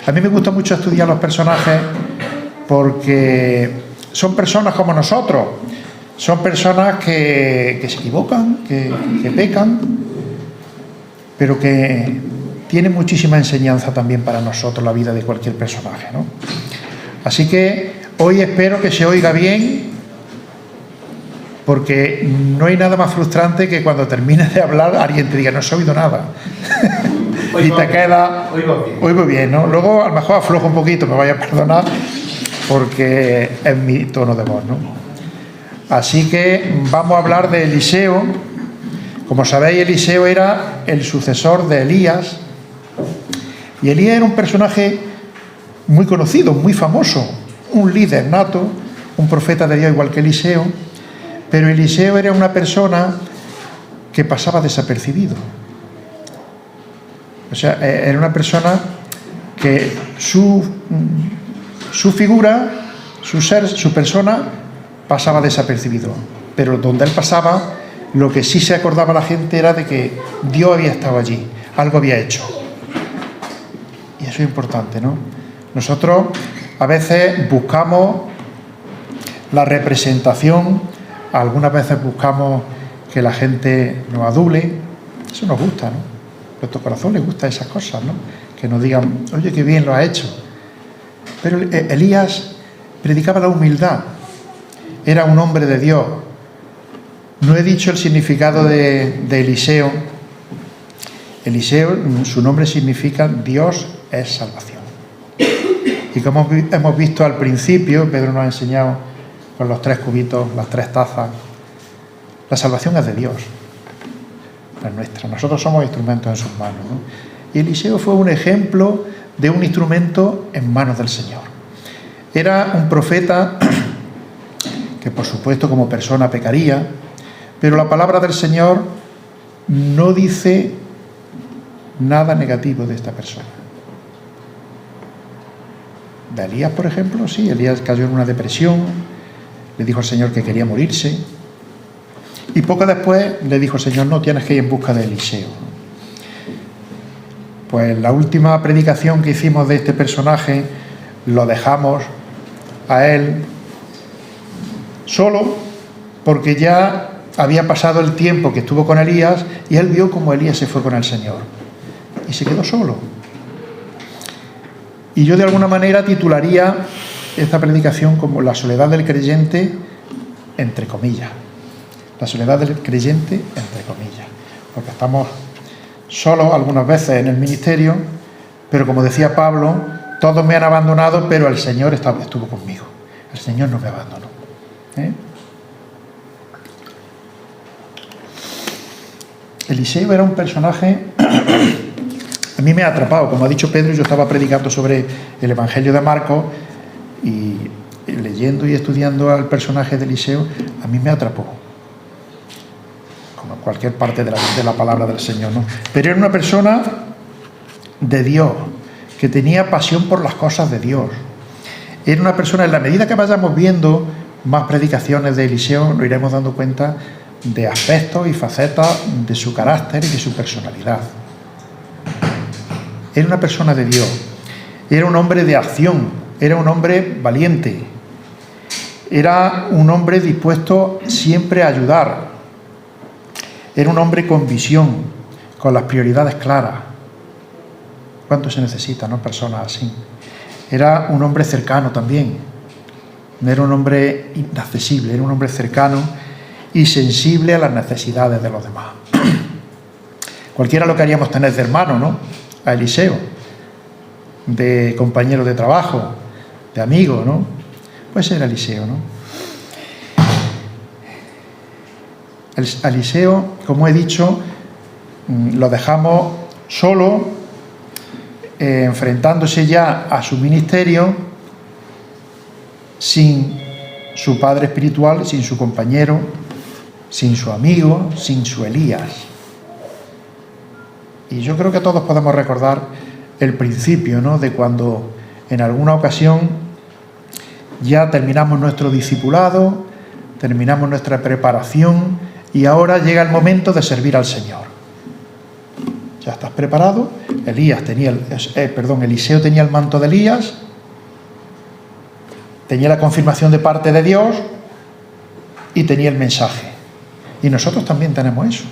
A mí me gusta mucho estudiar los personajes porque son personas como nosotros, son personas que se equivocan, que pecan, pero que tienen muchísima enseñanza también para nosotros la vida de cualquier personaje, ¿no? Así que hoy espero que se oiga bien, porque no hay nada más frustrante que cuando termines de hablar alguien te diga no se ha oído nada. Y te queda, oigo bien, ¿no? Luego a lo mejor aflojo un poquito, me vaya a perdonar, porque es mi tono de voz, ¿no? Así que vamos a hablar de Eliseo. Como sabéis, Eliseo era el sucesor de Elías, y Elías era un personaje muy conocido, muy famoso, un líder nato, un profeta de Dios igual que Eliseo, pero Eliseo era una persona que pasaba desapercibido. O sea, era una persona que su figura, su ser, su persona pasaba desapercibido, pero donde él pasaba, lo que sí se acordaba la gente era de que Dios había estado allí, algo había hecho. Y eso es importante, ¿no? Nosotros a veces buscamos la representación, algunas veces buscamos que la gente nos adule, eso nos gusta, ¿no? A nuestro corazón le gustan esas cosas, ¿no? Que nos digan, oye, qué bien lo has hecho. Pero Elías predicaba la humildad, era un hombre de Dios. No he dicho el significado de Eliseo. Eliseo, su nombre significa Dios es salvación. Y como hemos visto al principio, Pedro nos ha enseñado con los 3 cubitos, las 3 tazas, la salvación es de Dios, no es nuestra. Nosotros somos instrumentos en sus manos, ¿no? Y Eliseo fue un ejemplo de un instrumento en manos del Señor. Era un profeta que, por supuesto, como persona pecaría, pero la palabra del Señor no dice nada negativo de esta persona. De Elías, por ejemplo, sí, Elías cayó en una depresión, le dijo al Señor que quería morirse, y poco después le dijo al Señor, no, tienes que ir en busca de Eliseo. Pues la última predicación que hicimos de este personaje lo dejamos a él solo, porque ya había pasado el tiempo que estuvo con Elías y él vio como Elías se fue con el Señor y se quedó solo. Y yo de alguna manera titularía esta predicación como la soledad del creyente, entre comillas. La soledad del creyente, entre comillas. Porque estamos solos algunas veces en el ministerio, pero como decía Pablo, todos me han abandonado, pero el Señor estuvo conmigo. El Señor no me abandonó. Eliseo era un personaje, a mí me ha atrapado. Como ha dicho Pedro, yo estaba predicando sobre el Evangelio de Marcos y leyendo y estudiando al personaje de Eliseo, a mí me atrapó, como en cualquier parte de la palabra del Señor, ¿no? Pero era una persona de Dios, que tenía pasión por las cosas de Dios. Era una persona, en la medida que vayamos viendo más predicaciones de Eliseo, nos iremos dando cuenta de aspectos y facetas de su carácter y de su personalidad. Era una persona de Dios, era un hombre de acción, era un hombre valiente, era un hombre dispuesto siempre a ayudar, era un hombre con visión, con las prioridades claras. ¿Cuánto se necesita, no? Personas así. Era un hombre cercano también, no era un hombre inaccesible, era un hombre cercano y sensible a las necesidades de los demás. Cualquiera lo queríamos tener de hermano, ¿no? A Eliseo, de compañero de trabajo, de amigo, ¿no? Pues era Eliseo, ¿no? Eliseo, como he dicho, lo dejamos solo, enfrentándose ya a su ministerio, sin su padre espiritual, sin su compañero, sin su amigo, sin su Elías. Y yo creo que todos podemos recordar el principio, ¿no? De cuando en alguna ocasión ya terminamos nuestro discipulado, terminamos nuestra preparación y ahora llega el momento de servir al Señor. ya estás preparado. Eliseo tenía el manto de Elías, tenía la confirmación de parte de Dios y tenía el mensaje. Y nosotros también tenemos eso.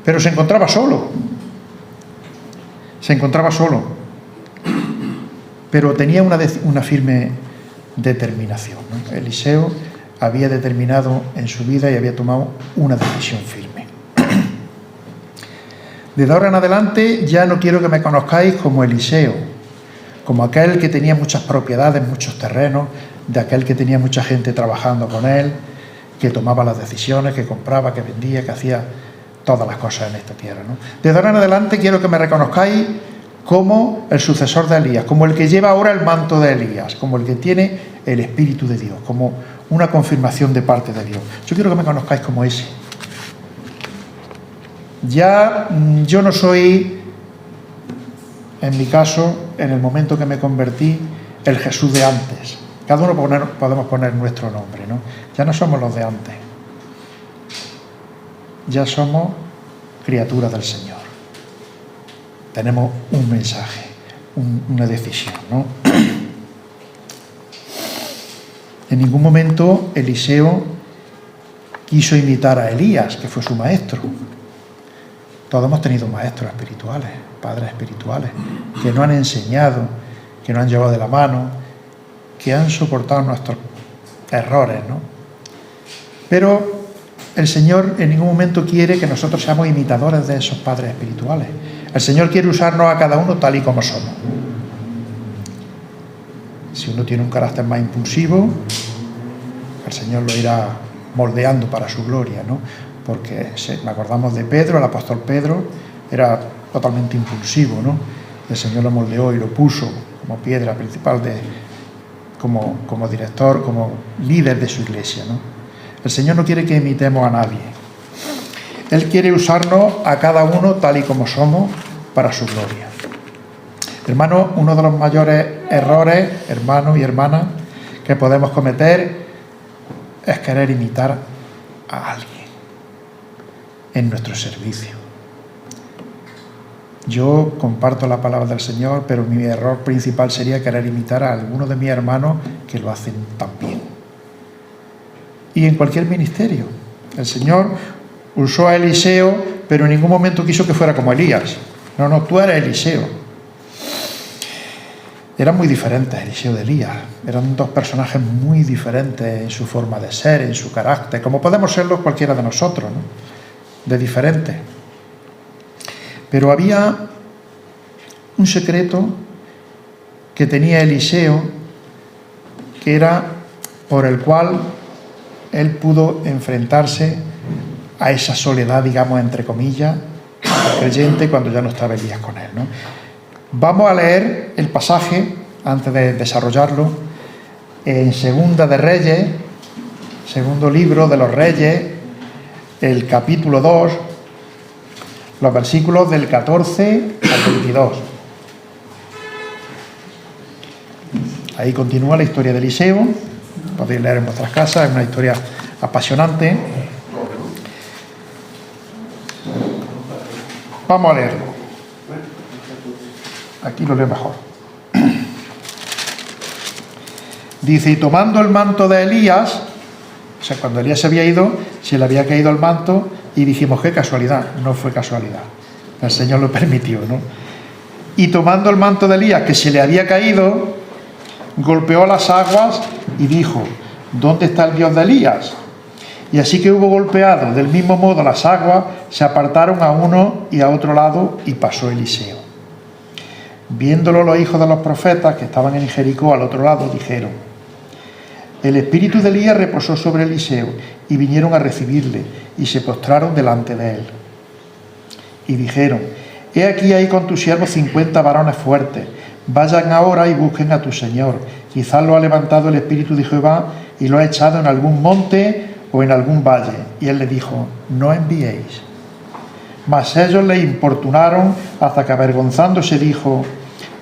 Pero se encontraba solo. Pero tenía una firme determinación, ¿no? Eliseo había determinado en su vida y había tomado una decisión firme. Desde ahora en adelante ya no quiero que me conozcáis como Eliseo, como aquel que tenía muchas propiedades, muchos terrenos, de aquel que tenía mucha gente trabajando con él, que tomaba las decisiones, que compraba, que vendía, que hacía todas las cosas en esta tierra, ¿no? Desde ahora en adelante quiero que me reconozcáis como el sucesor de Elías, como el que lleva ahora el manto de Elías, como el que tiene el Espíritu de Dios, como una confirmación de parte de Dios. Yo quiero que me conozcáis como ese. Ya yo no soy, en mi caso, en el momento que me convertí, el Jesús de antes. Cada uno podemos poner nuestro nombre, ¿no? Ya no somos los de antes. Ya somos criaturas del Señor. Tenemos un mensaje, una decisión, ¿no? En ningún momento Eliseo quiso imitar a Elías, que fue su maestro. Todos hemos tenido maestros espirituales, padres espirituales, que nos han enseñado, que nos han llevado de la mano, que han soportado nuestros errores, ¿no? Pero el Señor en ningún momento quiere que nosotros seamos imitadores de esos padres espirituales. El Señor quiere usarnos a cada uno tal y como somos. Si uno tiene un carácter más impulsivo, el Señor lo irá moldeando para su gloria, ¿no? Porque me acordamos de Pedro, el apóstol Pedro, era totalmente impulsivo, ¿no? El Señor lo moldeó y lo puso como piedra principal, como director, como líder de su iglesia, ¿no? El Señor no quiere que imitemos a nadie. Él quiere usarnos a cada uno tal y como somos para su gloria. Hermano, uno de los mayores errores, hermanos y hermanas, que podemos cometer es querer imitar a alguien en nuestro servicio. Yo comparto la palabra del Señor, pero mi error principal sería querer imitar a alguno de mis hermanos que lo hacen tan bien. Y en cualquier ministerio. El Señor usó a Eliseo, pero en ningún momento quiso que fuera como Elías. No, tú eres Eliseo. Eran muy diferentes Eliseo de Elías. Eran dos personajes muy diferentes en su forma de ser, en su carácter, como podemos serlo cualquiera de nosotros, ¿no? De diferentes. Pero había un secreto que tenía Eliseo, que era por el cual él pudo enfrentarse a esa soledad, digamos, entre comillas, creyente, cuando ya no estaba Elías con él, ¿no? Vamos a leer el pasaje, antes de desarrollarlo, en Segunda de Reyes, segundo libro de los Reyes, el capítulo 2, los versículos del 14 al 22. Ahí continúa la historia de Eliseo, podéis leer en vuestras casas, es una historia apasionante. Vamos a leerlo. Aquí lo leo mejor. Dice, y tomando el manto de Elías, o sea, cuando Elías se había ido, se le había caído el manto y dijimos, qué casualidad. No fue casualidad. El Señor lo permitió, ¿no? Y tomando el manto de Elías, que se le había caído, golpeó las aguas y dijo, ¿dónde está el Dios de Elías? Y así que hubo golpeado del mismo modo las aguas, se apartaron a uno y a otro lado y pasó Eliseo. Viéndolo los hijos de los profetas que estaban en Jericó al otro lado, dijeron, el espíritu de Elías reposó sobre Eliseo, y vinieron a recibirle, y se postraron delante de él. Y dijeron, he aquí ahí con tu siervo 50 varones fuertes, vayan ahora y busquen a tu señor, quizás lo ha levantado el espíritu de Jehová, y lo ha echado en algún monte o en algún valle. Y él le dijo, no enviéis. Mas ellos le importunaron hasta que avergonzándose dijo,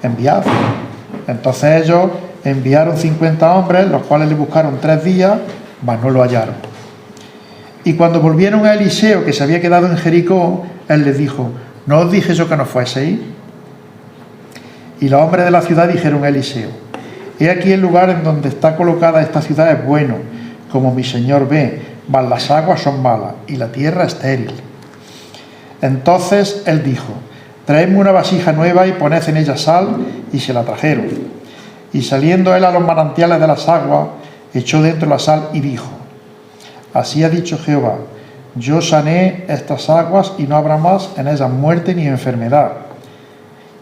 enviad. Entonces ellos enviaron 50 hombres, los cuales le buscaron 3 días, mas no lo hallaron. Y cuando volvieron a Eliseo, que se había quedado en Jericó, él les dijo, ¿No os dije yo que no fueseis? Y los hombres de la ciudad dijeron a Eliseo: he aquí el lugar en donde está colocada esta ciudad es bueno, como mi señor ve, mas las aguas son malas y la tierra estéril. Entonces él dijo: traedme una vasija nueva y poned en ella sal, y se la trajeron. Y saliendo él a los manantiales de las aguas, echó dentro la sal y dijo: así ha dicho Jehová, yo sané estas aguas y no habrá más en ellas muerte ni enfermedad.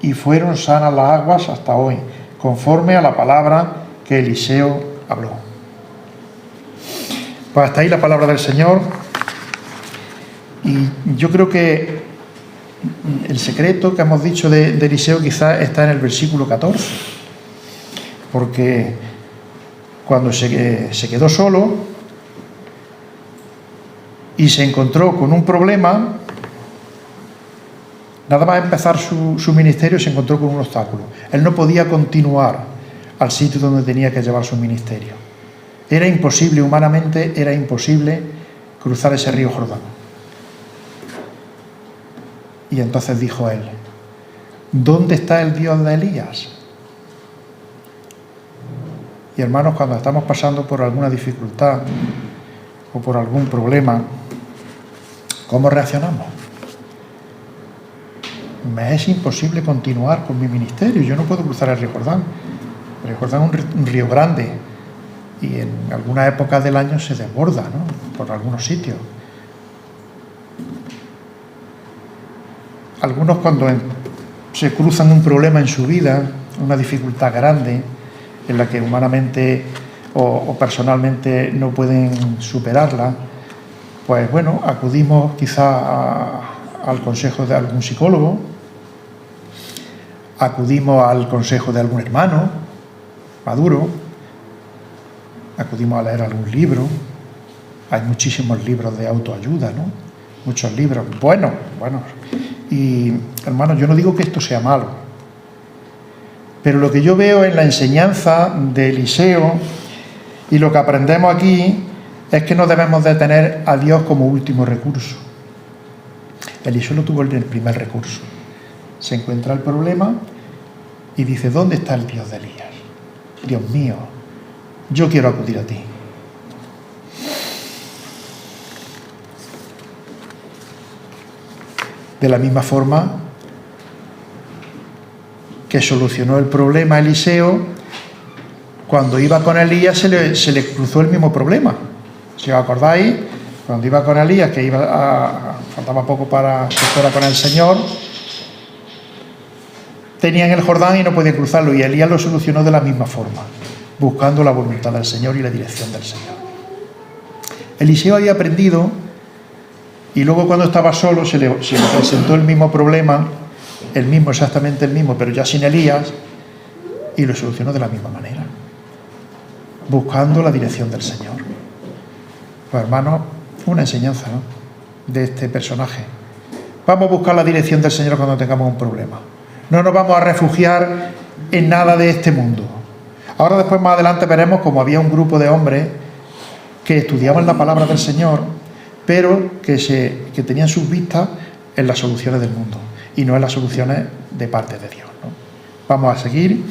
Y fueron sanas las aguas hasta hoy, conforme a la palabra que Eliseo habló. Pues hasta ahí la palabra del Señor. Y yo creo que el secreto que hemos dicho de Eliseo quizás está en el versículo 14, porque cuando se quedó solo y se encontró con un problema, nada más empezar su ministerio se encontró con un obstáculo. Él no podía continuar al sitio donde tenía que llevar su ministerio. Era imposible, humanamente era imposible cruzar ese río Jordán. Y entonces dijo él: ¿dónde está el Dios de Elías? Y hermanos, cuando estamos pasando por alguna dificultad o por algún problema, ¿cómo reaccionamos? Me es imposible continuar con mi ministerio, yo no puedo cruzar el río Jordán. El río Jordán es un río grande y en algunas épocas del año se desborda, ¿no?, por algunos sitios. Algunos, cuando se cruzan un problema en su vida, una dificultad grande en la que humanamente o personalmente no pueden superarla, pues bueno, acudimos quizá al consejo de algún psicólogo, acudimos al consejo de algún hermano maduro, acudimos a leer algún libro. Hay muchísimos libros de autoayuda, ¿no? Muchos libros buenos. Y, hermanos, yo no digo que esto sea malo, pero lo que yo veo en la enseñanza de Eliseo y lo que aprendemos aquí es que no debemos de tener a Dios como último recurso. Eliseo lo tuvo en el primer recurso. Se encuentra el problema y dice: ¿dónde está el Dios de Elías? Dios mío, yo quiero acudir a ti. De la misma forma que solucionó el problema Eliseo, cuando iba con Elías se le cruzó el mismo problema. Si os acordáis, cuando iba con Elías, que faltaba poco para que fuera con el Señor, tenían el Jordán y no podían cruzarlo, y Elías lo solucionó de la misma forma, buscando la voluntad del Señor y la dirección del Señor. Eliseo había aprendido, y luego cuando estaba solo se le presentó el mismo problema, exactamente el mismo, pero ya sin Elías, y lo solucionó de la misma manera, buscando la dirección del Señor. Pues hermanos, una enseñanza, ¿no?, de este personaje. Vamos a buscar la dirección del Señor cuando tengamos un problema. No nos vamos a refugiar en nada de este mundo. Ahora después, más adelante, veremos cómo había un grupo de hombres que estudiaban la palabra del Señor, pero que tenían sus vistas en las soluciones del mundo y no en las soluciones de parte de Dios, ¿no? Vamos a seguir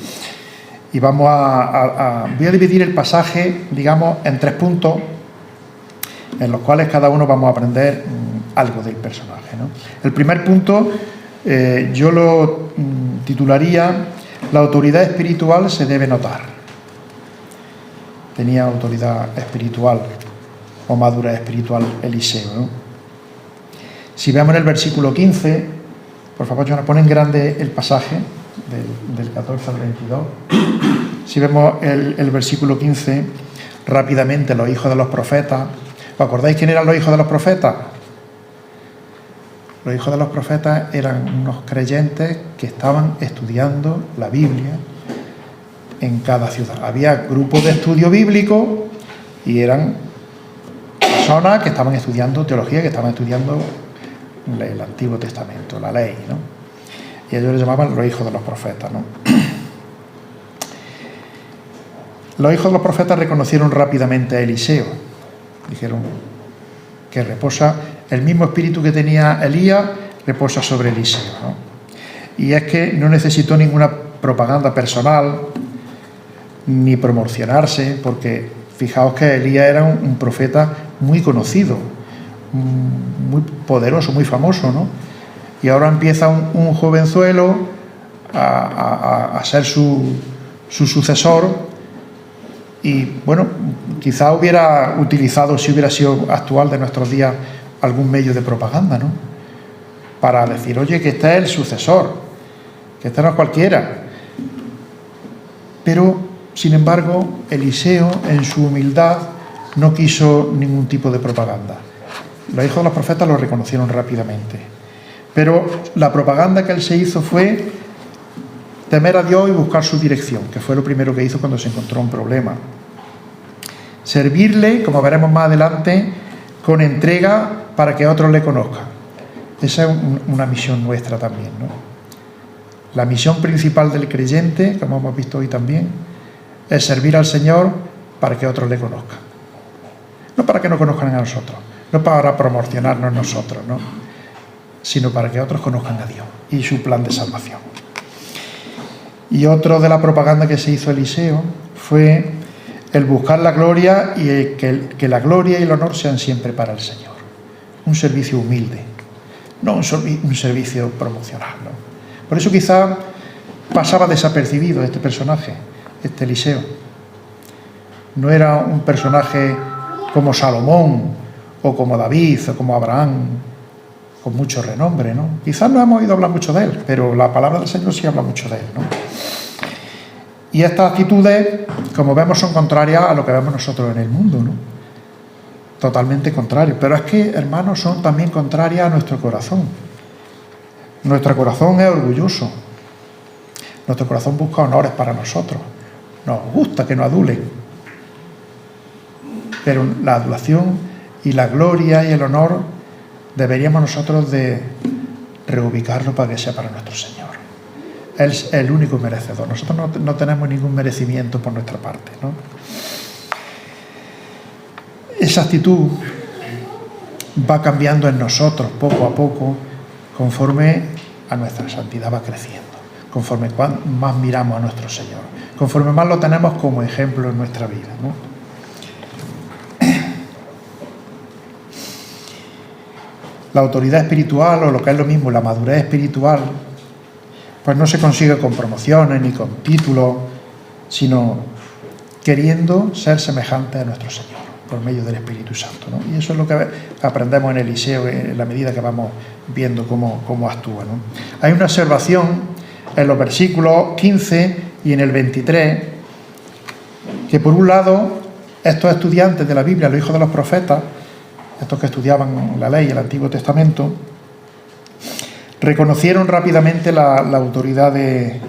y voy a dividir el pasaje, digamos, en 3 puntos, en los cuales cada uno vamos a aprender algo del personaje, ¿no? El primer punto yo lo titularía: la autoridad espiritual se debe notar. Tenía autoridad espiritual o madurez espiritual Eliseo, ¿no? Si vemos en el versículo 15, por favor, Joana, pon en grande el pasaje del 14 al 22. Si vemos el versículo 15, rápidamente, los hijos de los profetas. ¿Os acordáis quién eran los hijos de los profetas? Los hijos de los profetas eran unos creyentes que estaban estudiando la Biblia en cada ciudad. Había grupos de estudio bíblico y eran personas que estaban estudiando teología, que estaban estudiando el Antiguo Testamento, la ley, ¿no? Y ellos les llamaban los hijos de los profetas, ¿no? Los hijos de los profetas reconocieron rápidamente a Eliseo. Dijeron que reposa el mismo espíritu que tenía Elías, reposa sobre Eliseo, ¿no? Y es que no necesitó ninguna propaganda personal ni promocionarse, porque fijaos que Elías era un profeta muy conocido, muy poderoso, muy famoso, ¿no? Y ahora empieza un jovenzuelo a ser su sucesor. Y bueno, quizá hubiera utilizado, si hubiera sido actual de nuestros días, algún medio de propaganda, ¿no? Para decir, oye, que este es el sucesor, que este no es cualquiera. Pero, sin embargo, Eliseo, en su humildad, no quiso ningún tipo de propaganda. Los hijos de los profetas lo reconocieron rápidamente. Pero la propaganda que él se hizo fue temer a Dios y buscar su dirección, que fue lo primero que hizo cuando se encontró un problema. Servirle, como veremos más adelante, con entrega para que otros le conozcan. Esa es una misión nuestra también, ¿no? La misión principal del creyente, como hemos visto hoy también, es servir al Señor para que otros le conozcan. No para que nos conozcan a nosotros, no para promocionarnos nosotros, ¿no? Sino para que otros conozcan a Dios y su plan de salvación. Y otro de la propaganda que se hizo Eliseo fue el buscar la gloria y que la gloria y el honor sean siempre para el Señor. Un servicio humilde, no un servicio promocional, ¿no? Por eso quizá pasaba desapercibido este personaje, este Eliseo. No era un personaje como Salomón o como David o como Abraham, con mucho renombre, ¿no? Quizás no hemos oído hablar mucho de él, pero la palabra del Señor sí habla mucho de él, ¿no? Y estas actitudes, como vemos, son contrarias a lo que vemos nosotros en el mundo, ¿no? Totalmente contrarias. Pero es que, hermanos, son también contrarias a nuestro corazón. Nuestro corazón es orgulloso. Nuestro corazón busca honores para nosotros. Nos gusta que nos adulen. Pero la adulación y la gloria y el honor deberíamos nosotros de reubicarlo para que sea para nuestro Señor. Él es el único merecedor. Nosotros no tenemos ningún merecimiento por nuestra parte, ¿no? Esa actitud va cambiando en nosotros poco a poco, conforme a nuestra santidad va creciendo, conforme más miramos a nuestro Señor, conforme más lo tenemos como ejemplo en nuestra vida, ¿no? La autoridad espiritual, o lo que es lo mismo, la madurez espiritual, pues no se consigue con promociones ni con títulos, sino queriendo ser semejante a nuestro Señor por medio del Espíritu Santo, ¿no? Y eso es lo que aprendemos en Eliseo en la medida que vamos viendo cómo actúa, ¿no? Hay una observación en los versículos 15 y en el 23, que por un lado estos estudiantes de la Biblia, los hijos de los profetas, estos que estudiaban la ley, el Antiguo Testamento, reconocieron rápidamente la autoridad de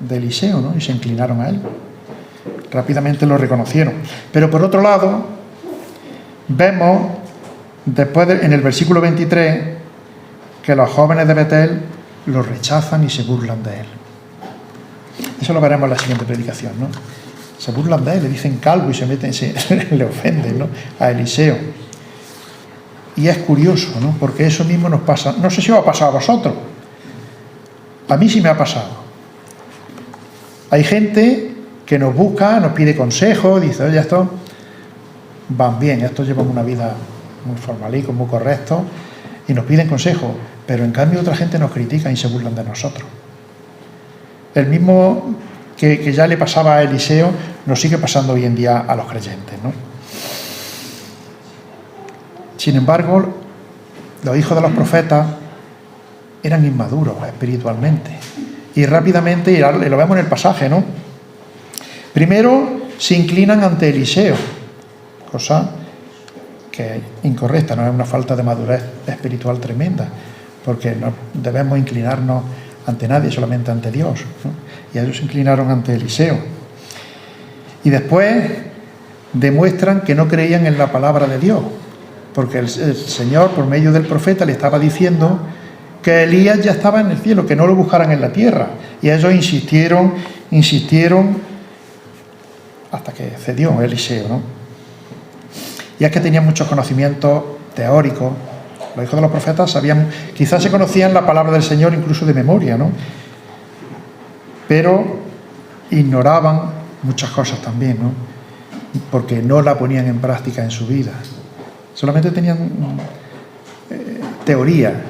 Eliseo, ¿no? Y se inclinaron a él. Rápidamente lo reconocieron. Pero por otro lado, vemos después en el versículo 23 que los jóvenes de Betel lo rechazan y se burlan de él. Eso lo veremos en la siguiente predicación, ¿no? Se burlan de él, le dicen calvo y le ofenden, ¿no?, a Eliseo. Y es curioso, ¿no?, porque eso mismo nos pasa. No sé si os ha pasado a vosotros. A mí sí me ha pasado. Hay gente que nos busca, nos pide consejos, dice, oye, estos van bien, estos llevan una vida muy formalico, muy correcto, y nos piden consejos, pero en cambio otra gente nos critica y se burlan de nosotros. El mismo que ya le pasaba a Eliseo, nos sigue pasando hoy en día a los creyentes, ¿no? Sin embargo, los hijos de los profetas eran inmaduros espiritualmente, y rápidamente, y lo vemos en el pasaje, ¿no?, primero se inclinan ante Eliseo, cosa que es incorrecta, no es una falta de madurez espiritual tremenda, porque no debemos inclinarnos ante nadie, solamente ante Dios, ¿no? Y ellos se inclinaron ante Eliseo. Y después demuestran que no creían en la palabra de Dios, porque el Señor, por medio del profeta, le estaba diciendo que Elías ya estaba en el cielo, que no lo buscaran en la tierra. Y ellos insistieron, hasta que cedió Eliseo, ¿no? Y es que tenía muchos conocimientos teóricos, Los hijos de los profetas sabían, quizás se conocían la palabra del Señor incluso de memoria, ¿no? Pero ignoraban muchas cosas también, ¿no? Porque no la ponían en práctica en su vida. Solamente tenían teoría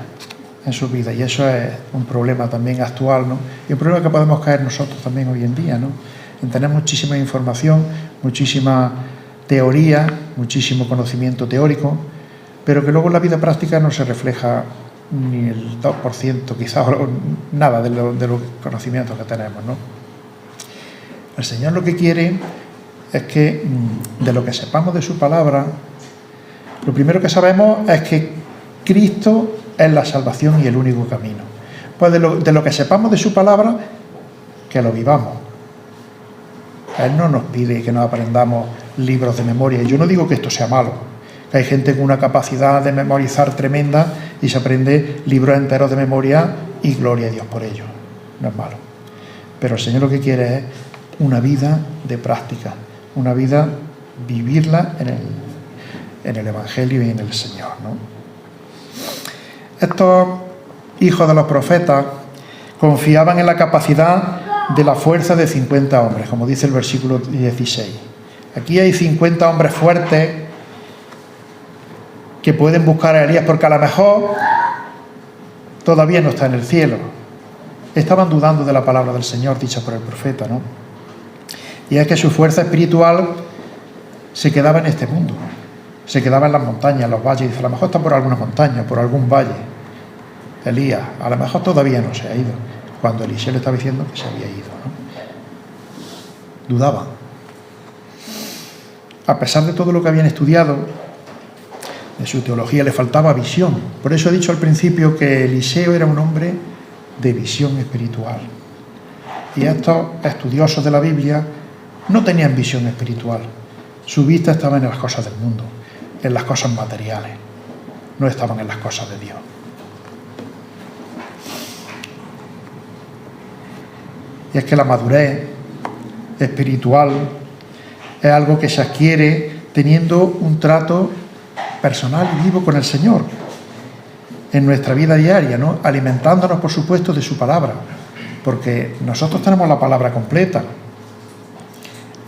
en su vida, y eso es un problema también actual, ¿no? Y un problema que podemos caer nosotros también hoy en día, ¿no? En tener muchísima información, muchísima teoría, muchísimo conocimiento teórico, pero que luego en la vida práctica no se refleja ni el 2%, quizás, o nada de los conocimientos que tenemos, ¿no? El Señor lo que quiere es que de lo que sepamos de su palabra, lo primero que sabemos es que Cristo es la salvación y el único camino. Pues de lo que sepamos de su palabra, que lo vivamos. Él no nos pide que nos aprendamos libros de memoria. Yo no digo que esto sea malo, que hay gente con una capacidad de memorizar tremenda y se aprende libros enteros de memoria y gloria a Dios por ello. No es malo. Pero el Señor lo que quiere es una vida de práctica, una vida, vivirla en el Evangelio y en el Señor, ¿no? Estos hijos de los profetas confiaban en la capacidad de la fuerza de 50 hombres, como dice el versículo 16. Aquí hay 50 hombres fuertes que pueden buscar a Elías, porque a lo mejor todavía no está en el cielo. Estaban dudando de la palabra del Señor dicha por el profeta, ¿no? Y es que su fuerza espiritual se quedaba en este mundo, se quedaba en las montañas, en los valles. Dice, a lo mejor está por alguna montaña, por algún valle. Elías, a lo mejor todavía no se ha ido, cuando Eliseo le estaba diciendo que se había ido, ¿no? Dudaban. A pesar de todo lo que habían estudiado, de su teología le faltaba visión. Por eso he dicho al principio que Eliseo era un hombre de visión espiritual. Y estos estudiosos de la Biblia no tenían visión espiritual. Su vista estaba en las cosas del mundo, en las cosas materiales. No estaban en las cosas de Dios. Y es que la madurez espiritual es algo que se adquiere teniendo un trato personal y vivo con el Señor en nuestra vida diaria, ¿no? Alimentándonos, por supuesto, de su palabra, porque nosotros tenemos la palabra completa.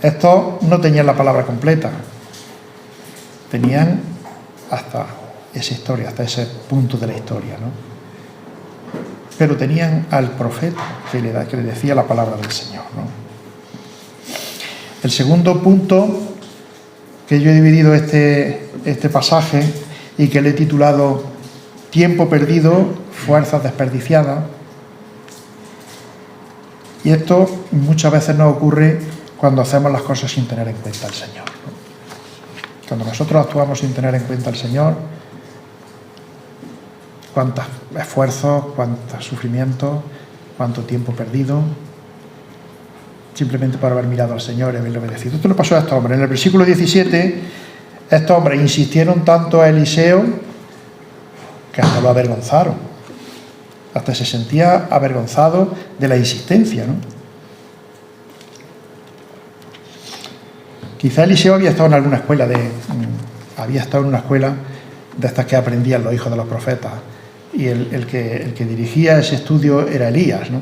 Estos no tenían la palabra completa, tenían hasta esa historia, hasta ese punto de la historia, ¿no? Pero tenían al profeta que le decía la palabra del Señor, ¿no? El segundo punto que yo he dividido este pasaje y que le he titulado Tiempo perdido, fuerzas desperdiciadas. Y esto muchas veces nos ocurre cuando hacemos las cosas sin tener en cuenta al Señor, ¿no? Cuando nosotros actuamos sin tener en cuenta al Señor, cuántos esfuerzos, cuántos sufrimientos, cuánto tiempo perdido, simplemente por haber mirado al Señor y haberle obedecido. Esto le pasó a estos hombres. En el versículo 17, estos hombres insistieron tanto a Eliseo que hasta lo avergonzaron. Hasta se sentía avergonzado de la insistencia, ¿no? Quizá Eliseo había estado en alguna escuela había estado en una escuela de estas que aprendían los hijos de los profetas, y el que dirigía ese estudio era Elías, ¿no?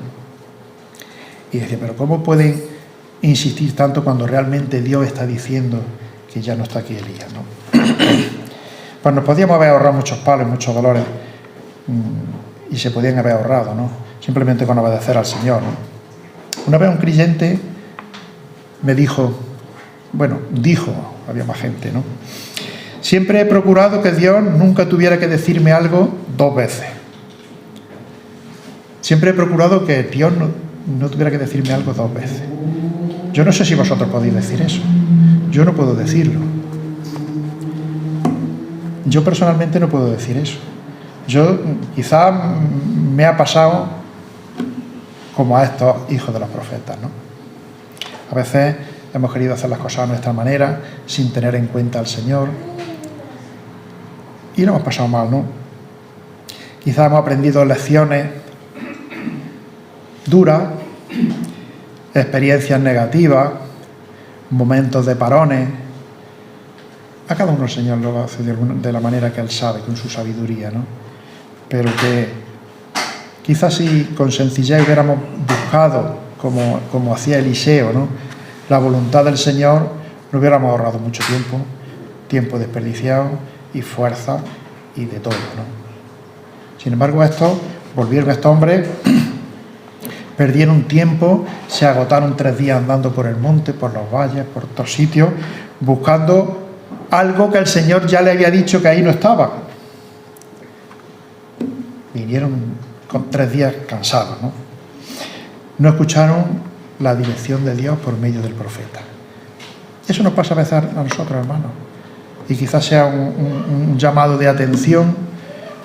Y decía, pero ¿cómo pueden insistir tanto cuando realmente Dios está diciendo que ya no está aquí Elías, ¿no? Pues nos podíamos haber ahorrado muchos palos, muchos dolores, y se podían haber ahorrado, ¿no? Simplemente con obedecer al Señor, ¿no? Una vez un creyente me dijo, había más gente, ¿no? Siempre he procurado que Dios nunca tuviera que decirme algo dos veces. Siempre he procurado que Dios no tuviera que decirme algo dos veces. Yo no sé si vosotros podéis decir eso. Yo no puedo decirlo. Yo personalmente no puedo decir eso. Quizá me ha pasado como a estos hijos de los profetas, ¿no? A veces hemos querido hacer las cosas a nuestra manera, sin tener en cuenta al Señor, y lo hemos pasado mal, ¿no? Quizá hemos aprendido lecciones duras, experiencias negativas, momentos de parones, A cada uno el Señor lo hace de la manera que Él sabe, con su sabiduría, ¿no? Pero que quizás si con sencillez hubiéramos buscado, como hacía Eliseo, ¿no?, la voluntad del Señor, nos hubiéramos ahorrado mucho tiempo desperdiciado y fuerza y de todo, ¿no? Sin embargo, estos hombres, perdieron tiempo, se agotaron 3 días andando por el monte, por los valles, por otros sitios, buscando algo que el Señor ya le había dicho que ahí no estaba. Vinieron con 3 días cansados, ¿no? No escucharon la dirección de Dios por medio del profeta. Eso nos pasa a veces a nosotros, hermanos, y quizás sea un llamado de atención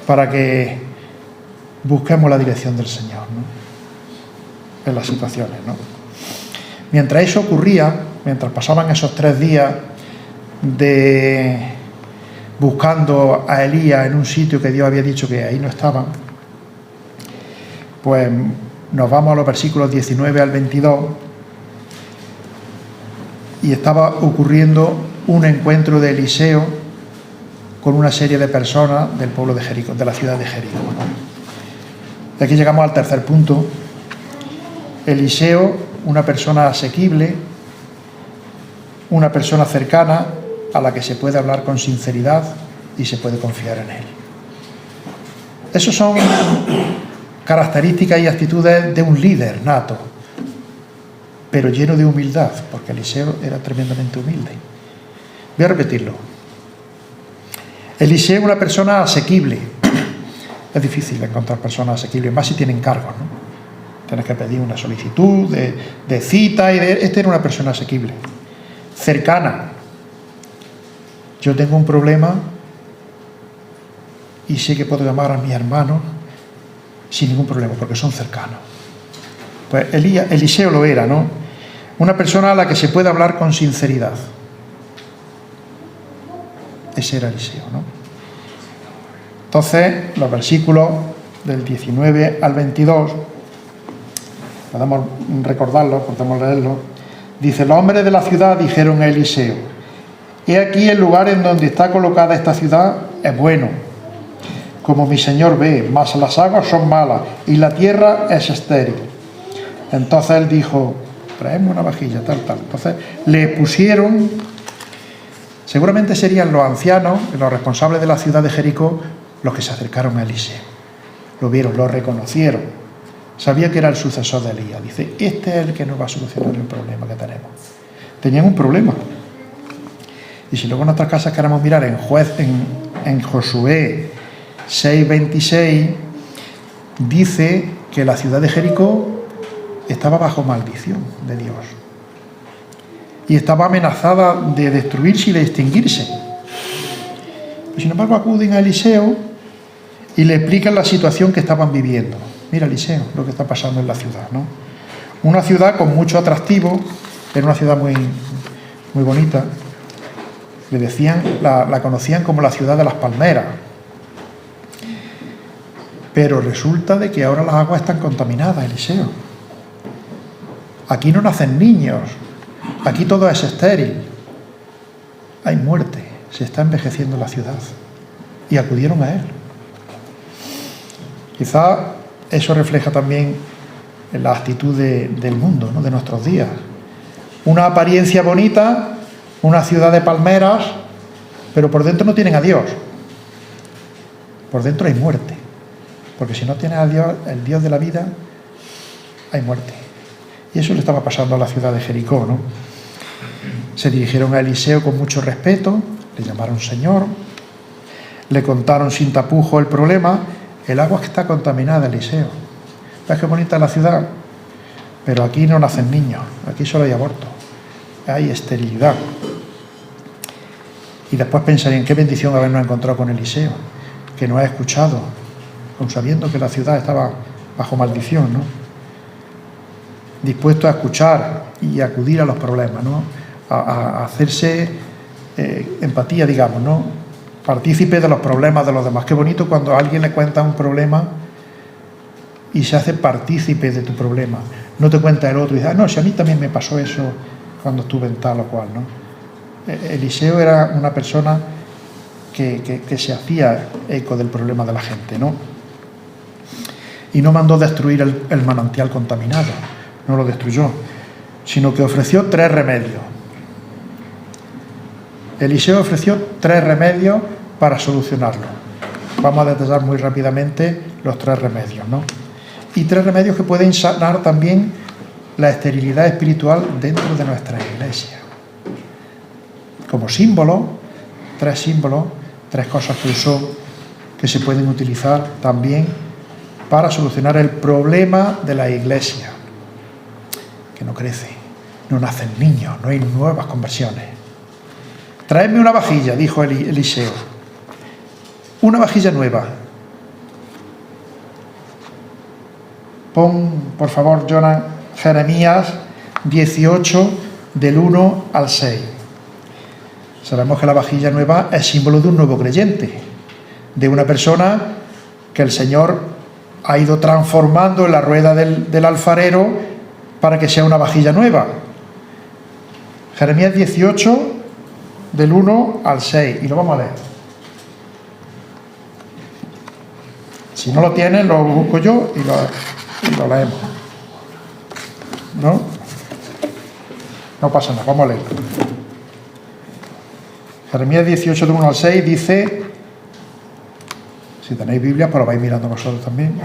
para que busquemos la dirección del Señor, ¿no?, en las situaciones, ¿no? Mientras eso ocurría, mientras pasaban esos 3 días buscando a Elías en un sitio que Dios había dicho que ahí no estaba, pues nos vamos a los versículos 19 al 22, y estaba ocurriendo un encuentro de Eliseo con una serie de personas del pueblo de Jericó, de la ciudad de Jericó, ¿no? Y aquí llegamos al tercer punto. Eliseo, una persona asequible, una persona cercana a la que se puede hablar con sinceridad y se puede confiar en él. Esas son características y actitudes de un líder nato, pero lleno de humildad, porque Eliseo era tremendamente humilde. Voy a repetirlo. Eliseo, una persona asequible. Es difícil encontrar personas asequibles, más si tienen cargos, ¿no? Tienes que pedir una solicitud de cita, Este era una persona asequible. Cercana. Yo tengo un problema y sé que puedo llamar a mis hermanos sin ningún problema, porque son cercanos. Pues Eliseo lo era, ¿no? Una persona a la que se puede hablar con sinceridad. Ese era Eliseo, ¿no? Entonces, los versículos del 19 al 22, podemos recordarlos, podemos leerlos. Dice: los hombres de la ciudad dijeron a Eliseo: he aquí el lugar en donde está colocada esta ciudad es bueno, como mi señor ve, mas las aguas son malas y la tierra es estéril. Entonces él dijo: traemos una vajilla, tal. Entonces le pusieron, seguramente serían los ancianos, los responsables de la ciudad de Jericó, los que se acercaron a Eliseo. Lo vieron, lo reconocieron. Sabía que era el sucesor de Elías. Dice: este es el que nos va a solucionar el problema que tenemos. Tenían un problema. Y si luego en otras casas queremos mirar en Josué 6:26, dice que la ciudad de Jericó estaba bajo maldición de Dios y estaba amenazada de destruirse y de extinguirse. Y sin embargo acuden a Eliseo y le explican la situación que estaban viviendo. Mira, Eliseo, lo que está pasando en la ciudad, ¿no? Una ciudad con mucho atractivo, era una ciudad muy, muy bonita. Le decían, la conocían como la ciudad de las palmeras. Pero resulta de que ahora las aguas están contaminadas, Eliseo. Aquí no nacen niños, aquí todo es estéril. Hay muerte, se está envejeciendo la ciudad. Y acudieron a él. Quizá eso refleja también la actitud del mundo, ¿no?, de nuestros días. Una apariencia bonita, una ciudad de palmeras, pero por dentro no tienen a Dios. Por dentro hay muerte. Porque si no tienes a Dios, el Dios de la vida, hay muerte. Y eso le estaba pasando a la ciudad de Jericó, ¿no? Se dirigieron a Eliseo con mucho respeto, le llamaron Señor, le contaron sin tapujo el problema. El agua que está contaminada, Eliseo. ¿Ves qué bonita es la ciudad? Pero aquí no nacen niños, aquí solo hay aborto, hay esterilidad. Y después pensarían: qué bendición habernos encontrado con Eliseo, que nos ha escuchado, aun sabiendo que la ciudad estaba bajo maldición, ¿no? Dispuesto a escuchar y a acudir a los problemas, ¿no? A hacerse empatía, digamos, ¿no? Partícipe de los problemas de los demás. Qué bonito cuando a alguien le cuenta un problema y se hace partícipe de tu problema. No te cuenta el otro y dice: no, si a mí también me pasó eso cuando estuve en tal o cual, ¿no? Eliseo era una persona que se hacía eco del problema de la gente, ¿no? Y no mandó destruir el manantial contaminado, no lo destruyó, sino que ofreció 3 remedios. Eliseo ofreció 3 remedios para solucionarlo. Vamos a detallar muy rápidamente los 3 remedios, ¿no? Y 3 remedios que pueden sanar también la esterilidad espiritual dentro de nuestra iglesia. Como símbolo, 3 símbolos, 3 cosas que usó, que se pueden utilizar también para solucionar el problema de la iglesia, que no crece, no nacen niños, no hay nuevas conversiones. Traedme una vajilla, dijo Eliseo, una vajilla nueva. Pon, por favor, Jonah, Jeremías 18, del 1 al 6. Sabemos que la vajilla nueva es símbolo de un nuevo creyente, de una persona que el Señor ha ido transformando en la rueda del alfarero para que sea una vajilla nueva. Jeremías 18, del 1 al 6, y lo vamos a leer. Si no lo tienen, lo busco yo y lo leemos. ¿No? No pasa nada, vamos a leerlo. Jeremías 18, del 1 al 6 dice, si tenéis Biblia, pues lo vais mirando vosotros también.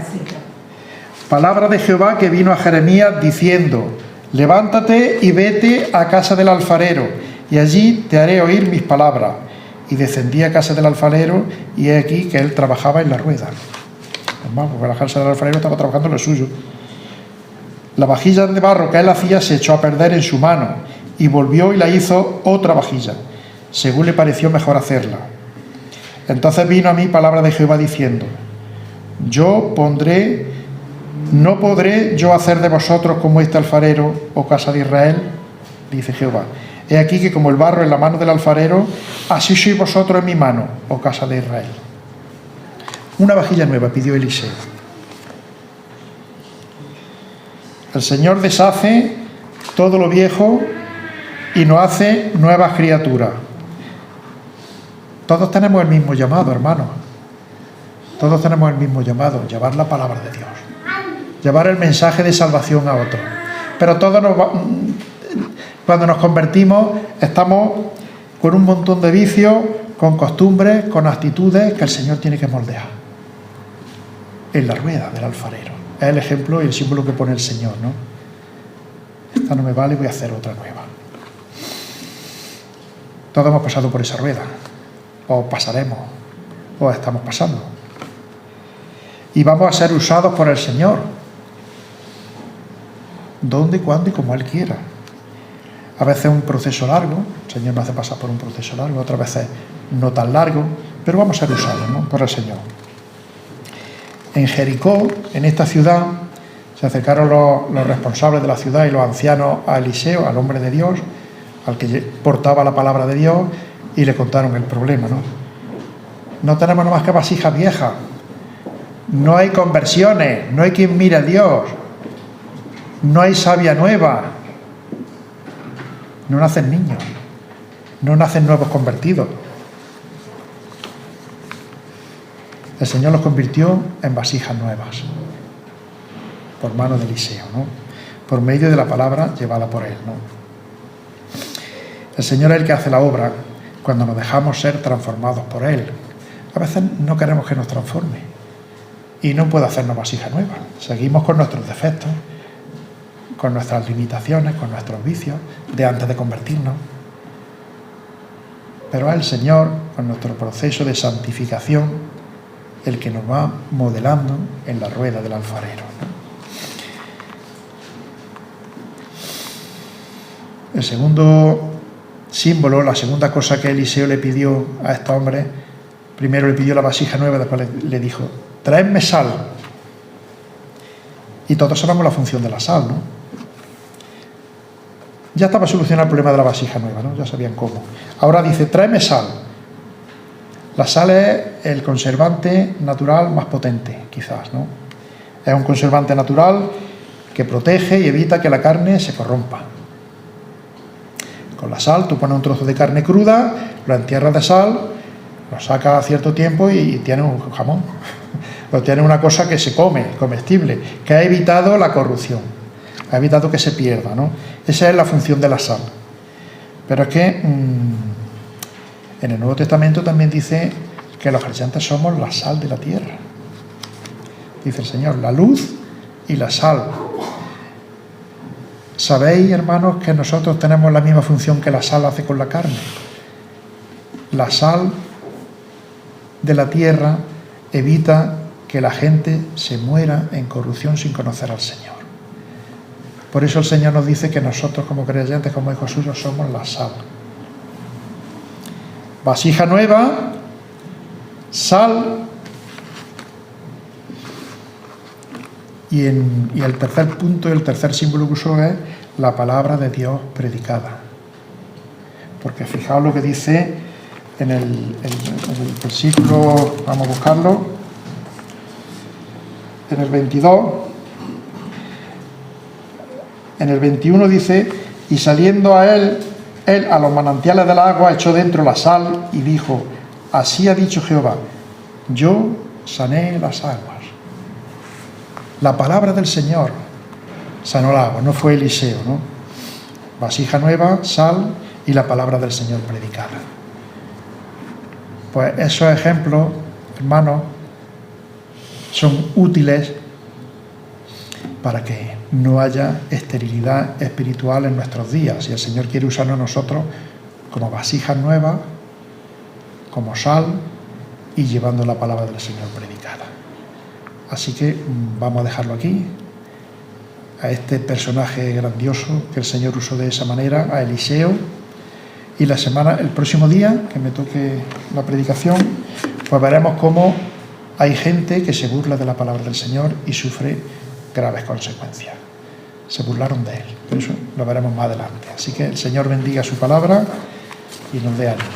Palabra de Jehová que vino a Jeremías diciendo, levántate y vete a casa del alfarero, y allí te haré oír mis palabras. Y descendí a casa del alfarero, y he aquí que él trabajaba en la rueda. Vamos, porque la casa del alfarero estaba trabajando en lo suyo. La vajilla de barro que él hacía se echó a perder en su mano, y volvió y la hizo otra vajilla, según le pareció mejor hacerla. Entonces vino a mí palabra de Jehová diciendo, no podré yo hacer de vosotros como este alfarero, oh casa de Israel, dice Jehová. He aquí que como el barro en la mano del alfarero, así sois vosotros en mi mano, oh casa de Israel. Una vajilla nueva pidió Eliseo. El Señor deshace todo lo viejo y nos hace nuevas criaturas. Todos tenemos el mismo llamado, hermanos. Todos tenemos el mismo llamado, llevar la palabra de Dios, llevar el mensaje de salvación a otros. Pero todos cuando nos convertimos estamos con un montón de vicios, con costumbres, con actitudes que el Señor tiene que moldear en la rueda del alfarero. Es el ejemplo y el símbolo que pone el Señor, ¿no? Esta no me vale, voy a hacer otra nueva. Todos hemos pasado por esa rueda, o pasaremos, o estamos pasando. Y vamos a ser usados por el Señor. ¿Dónde, cuándo y como Él quiera? A veces un proceso largo, el Señor nos hace pasar por un proceso largo, otras veces no tan largo, pero vamos a ser usados, ¿no?, por el Señor. En Jericó, en esta ciudad, se acercaron los responsables de la ciudad y los ancianos a Eliseo, al hombre de Dios, al que portaba la palabra de Dios, y le contaron el problema, ¿no? No tenemos nada más que vasijas viejas, no hay conversiones, no hay quien mire a Dios, no hay savia nueva, no nacen niños, no nacen nuevos convertidos. El Señor los convirtió en vasijas nuevas, por mano de Eliseo, ¿no?, por medio de la palabra llevada por él, ¿no? El Señor es el que hace la obra cuando nos dejamos ser transformados por Él. A veces no queremos que nos transforme y no puede hacernos vasija nueva. Seguimos con nuestros defectos, con nuestras limitaciones, con nuestros vicios de antes de convertirnos. Pero es el Señor, con nuestro proceso de santificación, el que nos va modelando en la rueda del alfarero, ¿no? El segundo símbolo, la segunda cosa que Eliseo le pidió a estos hombres, primero le pidió la vasija nueva, después le dijo, traedme sal. Y todos sabemos la función de la sal, ¿no? Ya estaba solucionado el problema de la vasija nueva, ¿no? Ya sabían cómo. Ahora dice, tráeme sal. La sal es el conservante natural más potente, quizás, ¿no? Es un conservante natural que protege y evita que la carne se corrompa. Con la sal, tú pones un trozo de carne cruda, lo entierras de sal, lo sacas a cierto tiempo y tienes un jamón. O tienes una cosa que se come, comestible, que ha evitado la corrupción, ha evitado que se pierda, ¿no? Esa es la función de la sal. Pero es que en el Nuevo Testamento también dice que los creyentes somos la sal de la tierra. Dice el Señor, la luz y la sal. ¿Sabéis, hermanos, que nosotros tenemos la misma función que la sal hace con la carne? La sal de la tierra evita que la gente se muera en corrupción sin conocer al Señor. Por eso el Señor nos dice que nosotros como creyentes, como hijos suyos, somos la sal. Vasija nueva, sal, y el tercer punto y el tercer símbolo que usó es la palabra de Dios predicada. Porque fijaos lo que dice en el versículo, vamos a buscarlo, en el 22, en el 21 dice, y saliendo él a los manantiales del agua, echó dentro la sal y dijo, así ha dicho Jehová, yo sané las aguas. La palabra del Señor sanó el agua, no fue Eliseo, ¿no? Vasija nueva, sal y la palabra del Señor predicada. Pues esos ejemplos, hermanos, son útiles para que no haya esterilidad espiritual en nuestros días. Y el Señor quiere usarnos a nosotros como vasijas nuevas, como sal y llevando la palabra del Señor predicada. Así que vamos a dejarlo aquí, a este personaje grandioso que el Señor usó de esa manera, a Eliseo. Y el próximo día, que me toque la predicación, pues veremos cómo hay gente que se burla de la palabra del Señor y sufre graves consecuencias. Se burlaron de él, pero eso lo veremos más adelante. Así que el Señor bendiga su palabra y nos dé ánimo.